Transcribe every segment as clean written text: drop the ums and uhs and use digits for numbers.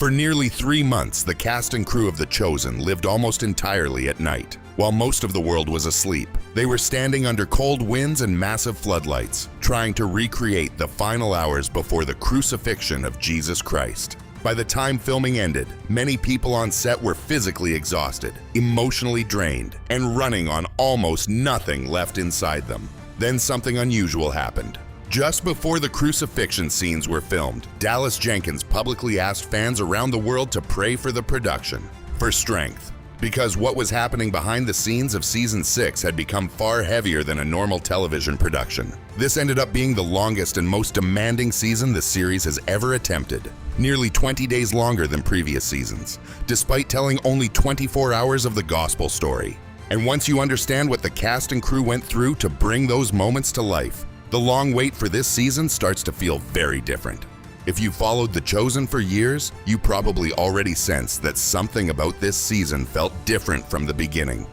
For nearly 3 months, the cast and crew of The Chosen lived almost entirely at night. While most of the world was asleep, they were standing under cold winds and massive floodlights, trying to recreate the final hours before the crucifixion of Jesus Christ. By the time filming ended, many people on set were physically exhausted, emotionally drained, and running on almost nothing left inside them. Then something unusual happened. Just before the crucifixion scenes were filmed, Dallas Jenkins publicly asked fans around the world to pray for the production, for strength. Because what was happening behind the scenes of Season 6 had become far heavier than a normal television production. This ended up being the longest and most demanding season the series has ever attempted. Nearly 20 days longer than previous seasons, despite telling only 24 hours of the gospel story. And once you understand what the cast and crew went through to bring those moments to life, the long wait for this season starts to feel very different. If you followed The Chosen for years, you probably already sensed that something about this season felt different from the beginning.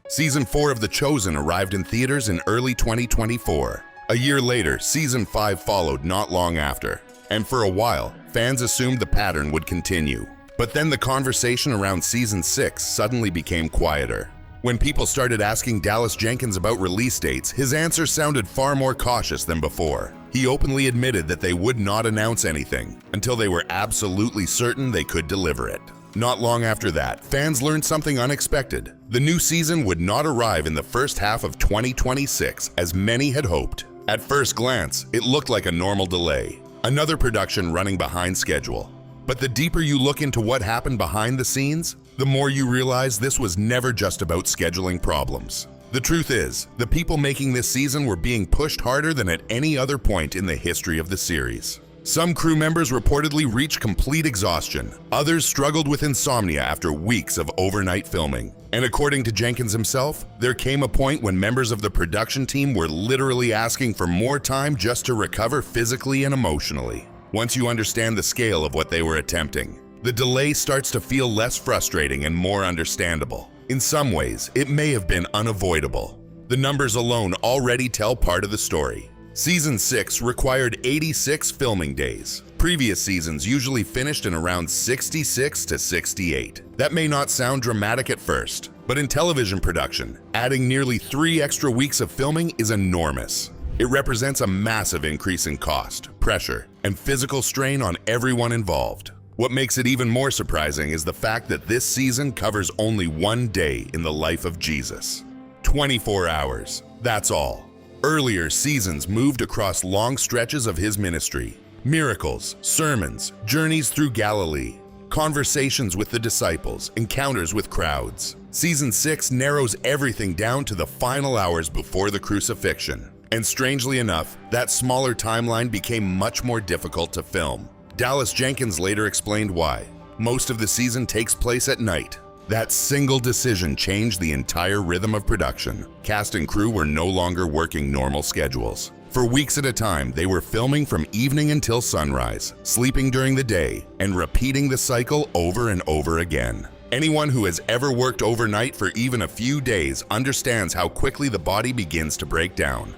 Season 4 of The Chosen arrived in theaters in early 2024. A year later, Season 5 followed not long after. And for a while, fans assumed the pattern would continue. But then the conversation around Season 6 suddenly became quieter. When people started asking Dallas Jenkins about release dates, his answer sounded far more cautious than before. He openly admitted that they would not announce anything until they were absolutely certain they could deliver it. Not long after that, fans learned something unexpected. The new season would not arrive in the first half of 2026 as many had hoped. At first glance, it looked like a normal delay, another production running behind schedule. But the deeper you look into what happened behind the scenes, the more you realize this was never just about scheduling problems. The truth is, the people making this season were being pushed harder than at any other point in the history of the series. Some crew members reportedly reached complete exhaustion. Others struggled with insomnia after weeks of overnight filming. And according to Jenkins himself, there came a point when members of the production team were literally asking for more time just to recover physically and emotionally. Once you understand the scale of what they were attempting, the delay starts to feel less frustrating and more understandable. In some ways, it may have been unavoidable. The numbers alone already tell part of the story. Season 6 required 86 filming days. Previous seasons usually finished in around 66 to 68. That may not sound dramatic at first, but in television production, adding nearly 3 extra weeks of filming is enormous. It represents a massive increase in cost, pressure, and physical strain on everyone involved. What makes it even more surprising is the fact that this season covers only one day in the life of Jesus. 24 hours, that's all. Earlier seasons moved across long stretches of his ministry. Miracles, sermons, journeys through Galilee, conversations with the disciples, encounters with crowds. Season 6 narrows everything down to the final hours before the crucifixion. And strangely enough, that smaller timeline became much more difficult to film. Dallas Jenkins later explained why. Most of the season takes place at night. That single decision changed the entire rhythm of production. Cast and crew were no longer working normal schedules. For weeks at a time, they were filming from evening until sunrise, sleeping during the day, and repeating the cycle over and over again. Anyone who has ever worked overnight for even a few days understands how quickly the body begins to break down.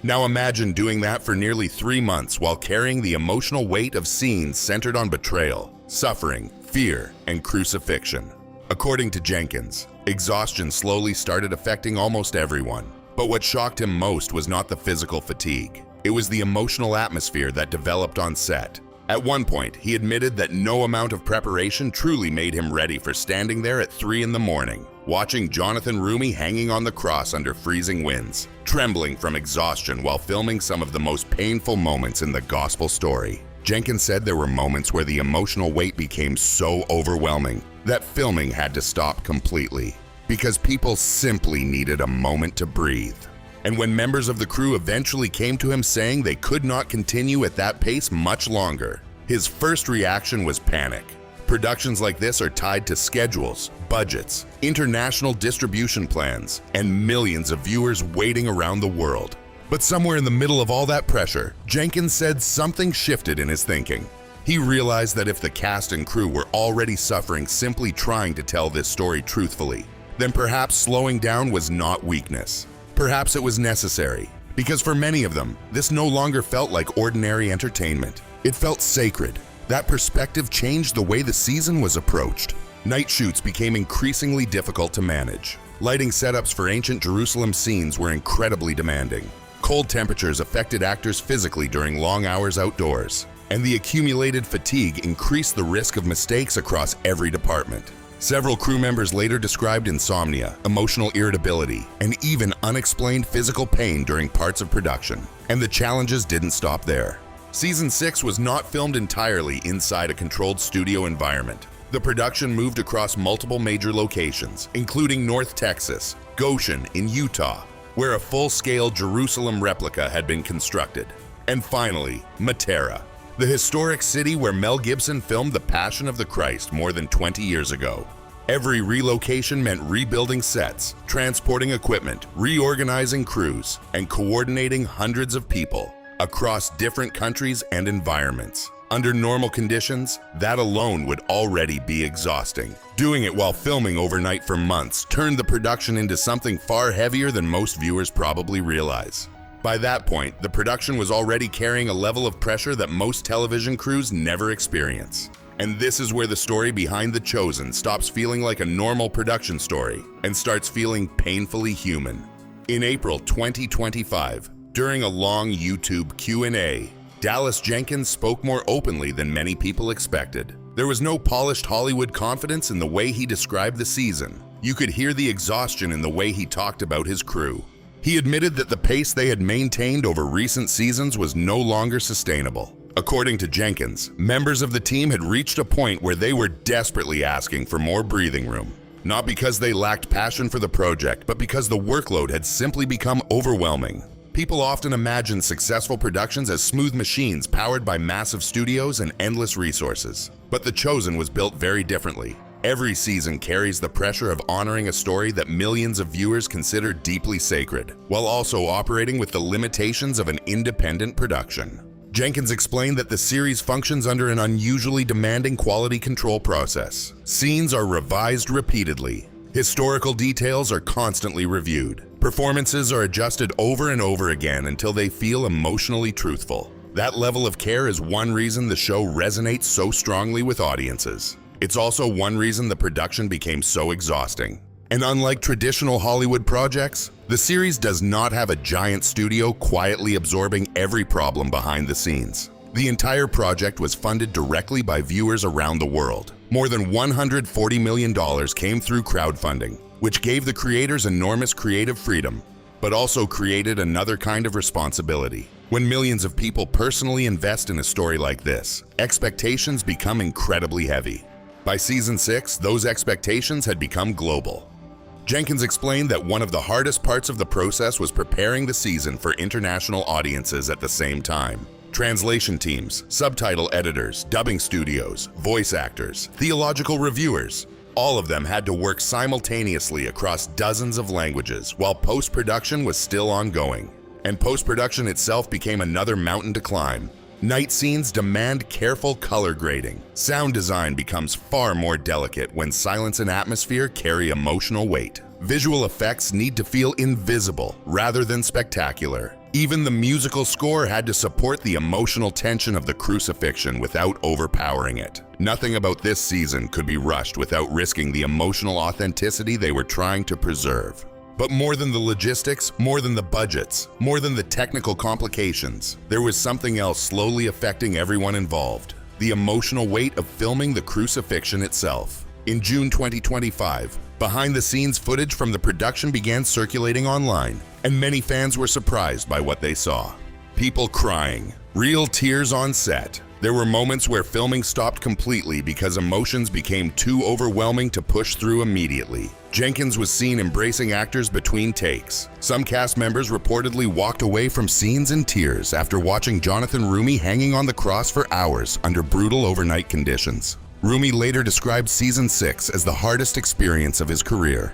Now imagine doing that for nearly 3 months while carrying the emotional weight of scenes centered on betrayal, suffering, fear, and crucifixion. According to Jenkins, exhaustion slowly started affecting almost everyone. But what shocked him most was not the physical fatigue. It was the emotional atmosphere that developed on set. At one point, he admitted that no amount of preparation truly made him ready for standing there at 3 in the morning, watching Jonathan Roumie hanging on the cross under freezing winds, trembling from exhaustion while filming some of the most painful moments in the gospel story. Jenkins said there were moments where the emotional weight became so overwhelming that filming had to stop completely, because people simply needed a moment to breathe. And when members of the crew eventually came to him saying they could not continue at that pace much longer, his first reaction was panic. Productions like this are tied to schedules, budgets, international distribution plans, and millions of viewers waiting around the world. But somewhere in the middle of all that pressure, Jenkins said something shifted in his thinking. He realized that if the cast and crew were already suffering simply trying to tell this story truthfully, then perhaps slowing down was not weakness. Perhaps it was necessary, because for many of them, this no longer felt like ordinary entertainment. It felt sacred. That perspective changed the way the season was approached. Night shoots became increasingly difficult to manage. Lighting setups for ancient Jerusalem scenes were incredibly demanding. Cold temperatures affected actors physically during long hours outdoors, and the accumulated fatigue increased the risk of mistakes across every department. Several crew members later described insomnia, emotional irritability, and even unexplained physical pain during parts of production. And the challenges didn't stop there. Season 6 was not filmed entirely inside a controlled studio environment. The production moved across multiple major locations, including North Texas, Goshen in Utah, where a full-scale Jerusalem replica had been constructed. And finally, Matera, the historic city where Mel Gibson filmed The Passion of the Christ more than 20 years ago. Every relocation meant rebuilding sets, transporting equipment, reorganizing crews, and coordinating hundreds of people across different countries and environments. Under normal conditions, that alone would already be exhausting. Doing it while filming overnight for months turned the production into something far heavier than most viewers probably realize. By that point, the production was already carrying a level of pressure that most television crews never experience. And this is where the story behind The Chosen stops feeling like a normal production story and starts feeling painfully human. In April 2025, during a long YouTube Q&A, Dallas Jenkins spoke more openly than many people expected. There was no polished Hollywood confidence in the way he described the season. You could hear the exhaustion in the way he talked about his crew. He admitted that the pace they had maintained over recent seasons was no longer sustainable. According to Jenkins, members of the team had reached a point where they were desperately asking for more breathing room. Not because they lacked passion for the project, but because the workload had simply become overwhelming. People often imagine successful productions as smooth machines powered by massive studios and endless resources. But The Chosen was built very differently. Every season carries the pressure of honoring a story that millions of viewers consider deeply sacred, while also operating with the limitations of an independent production. Jenkins explained that the series functions under an unusually demanding quality control process. Scenes are revised repeatedly. Historical details are constantly reviewed. Performances are adjusted over and over again until they feel emotionally truthful. That level of care is one reason the show resonates so strongly with audiences. It's also one reason the production became so exhausting. And unlike traditional Hollywood projects, the series does not have a giant studio quietly absorbing every problem behind the scenes. The entire project was funded directly by viewers around the world. More than $140 million came through crowdfunding, which gave the creators enormous creative freedom, but also created another kind of responsibility. When millions of people personally invest in a story like this, expectations become incredibly heavy. By season 6, those expectations had become global. Jenkins explained that one of the hardest parts of the process was preparing the season for international audiences at the same time. Translation teams, subtitle editors, dubbing studios, voice actors, theological reviewers, all of them had to work simultaneously across dozens of languages while post-production was still ongoing. And post-production itself became another mountain to climb. Night scenes demand careful color grading. Sound design becomes far more delicate when silence and atmosphere carry emotional weight. Visual effects need to feel invisible rather than spectacular. Even the musical score had to support the emotional tension of the crucifixion without overpowering it. Nothing about this season could be rushed without risking the emotional authenticity they were trying to preserve. But more than the logistics, more than the budgets, more than the technical complications, there was something else slowly affecting everyone involved: the emotional weight of filming the crucifixion itself. In June 2025, behind-the-scenes footage from the production began circulating online, and many fans were surprised by what they saw. People crying, real tears on set. There were moments where filming stopped completely because emotions became too overwhelming to push through immediately. Jenkins was seen embracing actors between takes. Some cast members reportedly walked away from scenes in tears after watching Jonathan Roumie hanging on the cross for hours under brutal overnight conditions. Roumie later described season 6 as the hardest experience of his career.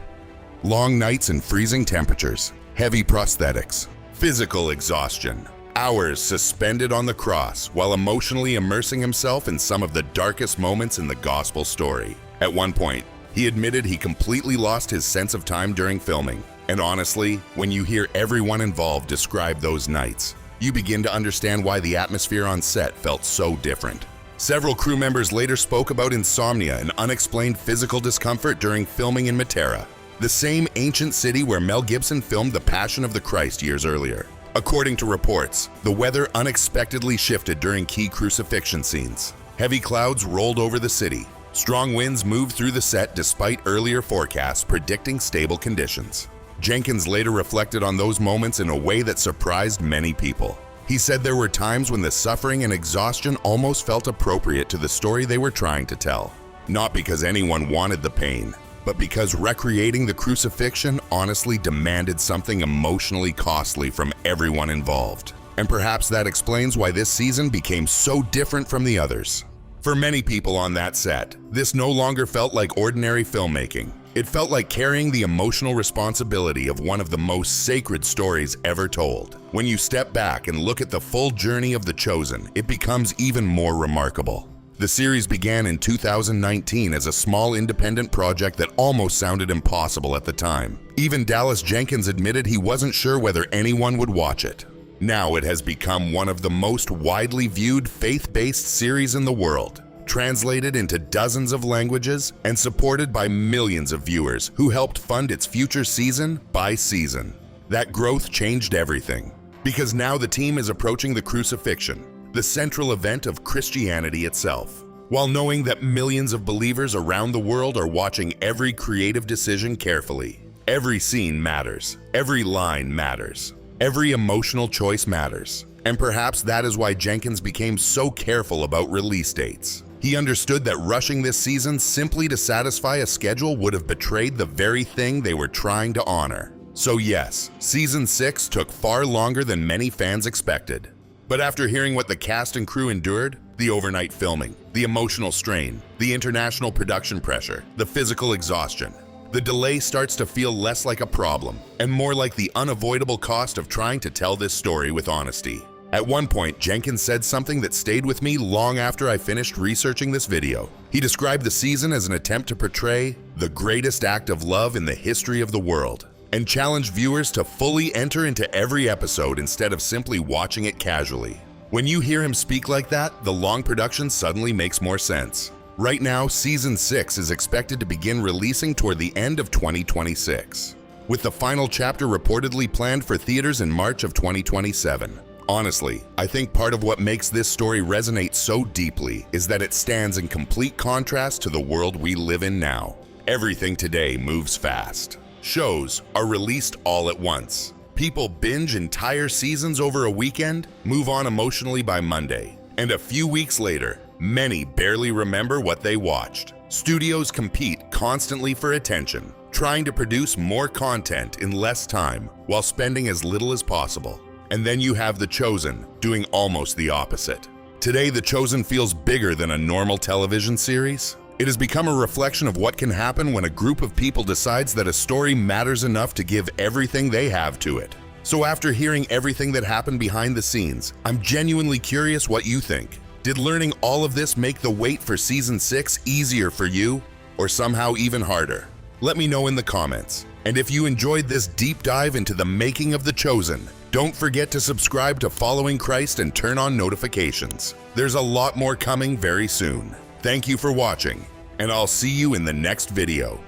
Long nights in freezing temperatures, heavy prosthetics, physical exhaustion, hours suspended on the cross while emotionally immersing himself in some of the darkest moments in the gospel story. At one point, he admitted he completely lost his sense of time during filming. And honestly, when you hear everyone involved describe those nights, you begin to understand why the atmosphere on set felt so different. Several crew members later spoke about insomnia and unexplained physical discomfort during filming in Matera, the same ancient city where Mel Gibson filmed The Passion of the Christ years earlier. According to reports, the weather unexpectedly shifted during key crucifixion scenes. Heavy clouds rolled over the city. Strong winds moved through the set despite earlier forecasts predicting stable conditions. Jenkins later reflected on those moments in a way that surprised many people. He said there were times when the suffering and exhaustion almost felt appropriate to the story they were trying to tell. Not because anyone wanted the pain, but because recreating the crucifixion honestly demanded something emotionally costly from everyone involved. And perhaps that explains why this season became so different from the others. For many people on that set, this no longer felt like ordinary filmmaking. It felt like carrying the emotional responsibility of one of the most sacred stories ever told. When you step back and look at the full journey of The Chosen, it becomes even more remarkable. The series began in 2019 as a small independent project that almost sounded impossible at the time. Even Dallas Jenkins admitted he wasn't sure whether anyone would watch it. Now it has become one of the most widely viewed faith-based series in the world, translated into dozens of languages and supported by millions of viewers who helped fund its future season by season. That growth changed everything, because now the team is approaching the crucifixion, the central event of Christianity itself. While knowing that millions of believers around the world are watching every creative decision carefully, every scene matters, every line matters, every emotional choice matters. And perhaps that is why Jenkins became so careful about release dates. He understood that rushing this season simply to satisfy a schedule would have betrayed the very thing they were trying to honor. So yes, Season 6 took far longer than many fans expected. But after hearing what the cast and crew endured, the overnight filming, the emotional strain, the international production pressure, the physical exhaustion, the delay starts to feel less like a problem and more like the unavoidable cost of trying to tell this story with honesty. At one point, Jenkins said something that stayed with me long after I finished researching this video. He described the season as an attempt to portray the greatest act of love in the history of the world, and challenged viewers to fully enter into every episode instead of simply watching it casually. When you hear him speak like that, the long production suddenly makes more sense. Right now, Season 6 is expected to begin releasing toward the end of 2026, with the final chapter reportedly planned for theaters in March of 2027. Honestly, I think part of what makes this story resonate so deeply is that it stands in complete contrast to the world we live in now. Everything today moves fast. Shows are released all at once. People binge entire seasons over a weekend, move on emotionally by Monday, and a few weeks later, many barely remember what they watched. Studios compete constantly for attention, trying to produce more content in less time while spending as little as possible. And then you have The Chosen doing almost the opposite. Today, The Chosen feels bigger than a normal television series. It has become a reflection of what can happen when a group of people decides that a story matters enough to give everything they have to it. So after hearing everything that happened behind the scenes, I'm genuinely curious what you think. Did learning all of this make the wait for Season 6 easier for you, or somehow even harder? Let me know in the comments. And if you enjoyed this deep dive into the making of The Chosen, don't forget to subscribe to Following Christ and turn on notifications. There's a lot more coming very soon. Thank you for watching, and I'll see you in the next video.